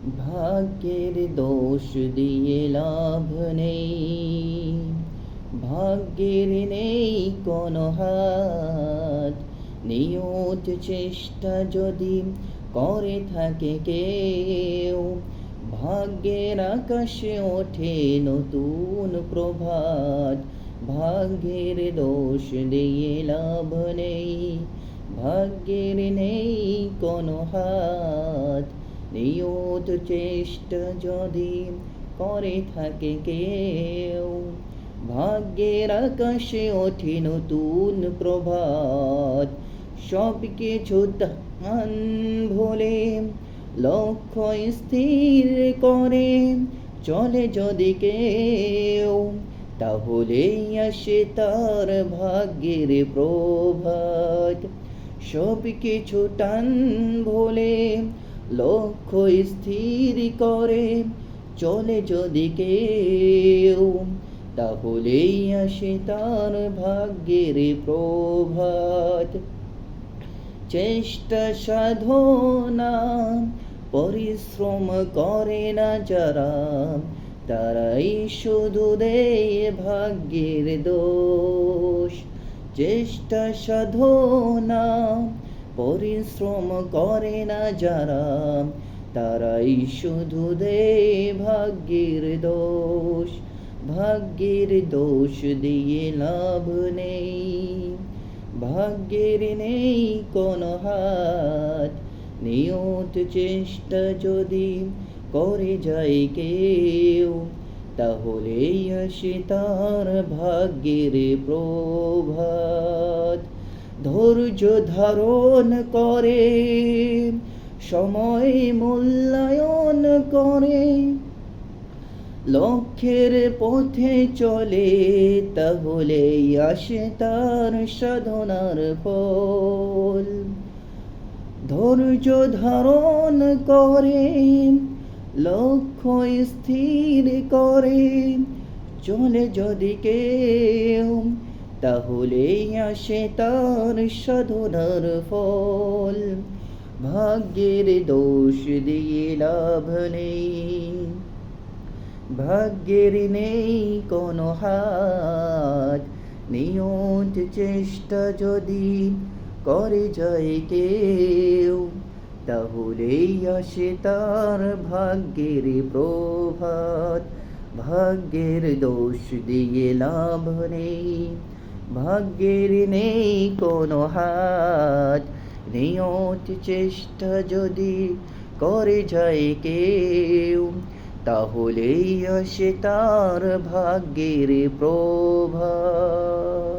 ভাগ্যের দোষ দিয়ে লাভ নেই, ভাগ্যের নেই কোনো হাত। নিয়ত চেষ্টা যদি করে থাকে কেউ, ভাগ্যের আকাশে ওঠে নতুন প্রভাত। ভাগ্যের দোষ দিয়ে লাভ নেই, ভাগ্যের নেই কোনো হাত। নিয়ত চেষ্টা যদি করে থাকে কেউ, ভাগ্যের আকাশে ওঠে নতুন প্রভাত। সব কিছু টান ভুলে লক্ষ্য স্থির করে চলে যদি কেউ, তাহলেই আসে তার ভাগ্যের প্রভাত। সব কিছু টান ভুলে লক্ষ্য স্থির করে চলে যদি কেউ, তাহলেই আসে তার ভাগ্যের প্রভাত। চেষ্টা সাধনা পরিশ্রম করে না যারা, তারাই শুধু দেয় ভাগ্যের দোষ। চেষ্টা সাধনা পরিশ্রম করে না যারা, তারাই শুধু দেয় ভাগ্যের দোষ। ভাগ্যের দোষ দিয়ে লাভ নেই, ভাগ্যের নেই কোনো হাত। নিয়ত চেষ্টা যদি করে যায় কেউ, তাহলেই আসে তার ভাগ্যের প্রভাত। ধৈর্য ধারণ করে সময় মূল্যায়ন করে, লক্ষ্যের পথে চলে, তাহলেই আসে তার সাধনার ফল। ধৈর্য ধারণ করে লক্ষ্য স্থির করে চলে যদি কেউ, তাহলেই আসে তার সাধনার ফল। ভাগ্যের দোষ দিয়ে লাভ নেই, ভাগ্যের নেই কোনো হাত। নিয়ত চেষ্টা যদি করে যায় কেউ, তাহলেই আসে তার ভাগ্যের প্রভাত। ভাগ্যের দোষ দিয়ে লাভ নেই, ভাগ্যের নেই কোনো হাত। নিয়ত চেষ্টা যদি করে যায় কেউ, তাহলেই আসে তার ভাগ্যের প্রভাত।